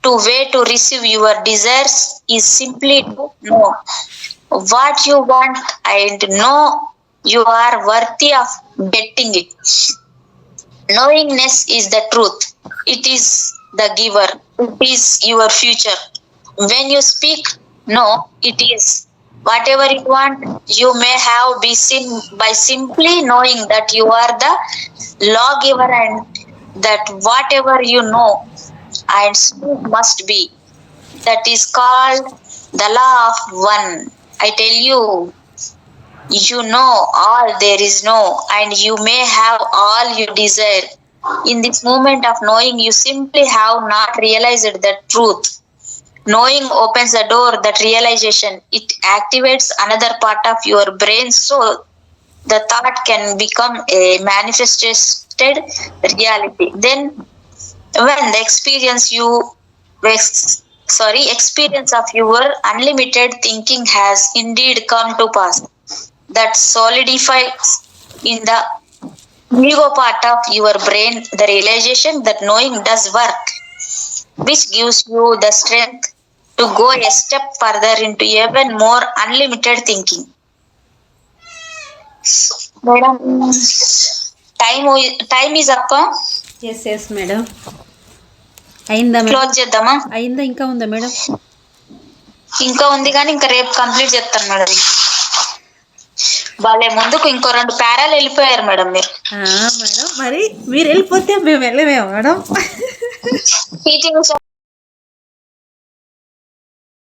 To way to receive your desires is simply to know what you want and know you are worthy of getting it. Knowingness is the truth. It is the giver. It is your future. When you speak, no, it is. Whatever you want, you may have by simply knowing that you are the lawgiver, and that whatever you know and speak must be. That is called the law of one. I tell you, you know all there is no, and you may have all you desire. In this moment of knowing, you simply have not realized the truth. Knowing opens the door, that realization. It activates another part of your brain, so the thought can become a manifested reality. Then when the experience of your unlimited thinking has indeed come to pass, that solidifies in the ego part of your brain the realization that knowing does work, which gives you the strength to go a step further into even more unlimited thinking. Madam, time is up. Yes madam. అయిందా madam? Close చేద్దామా? అయిందా, ఇంకా ఉందా madam? ఇంకా ఉంది, కానీ ఇంకా రేపు కంప్లీట్ చేస్తాను మేడం. భలే ముందుకు ఇంకో 2 పేరాలు వెళ్ళిపోయారు మేడం మీరు. మేడం, మరి మీరు వెళ్ళిపోతే మేము వెళ్ళలేము మేడం. టీచింగ్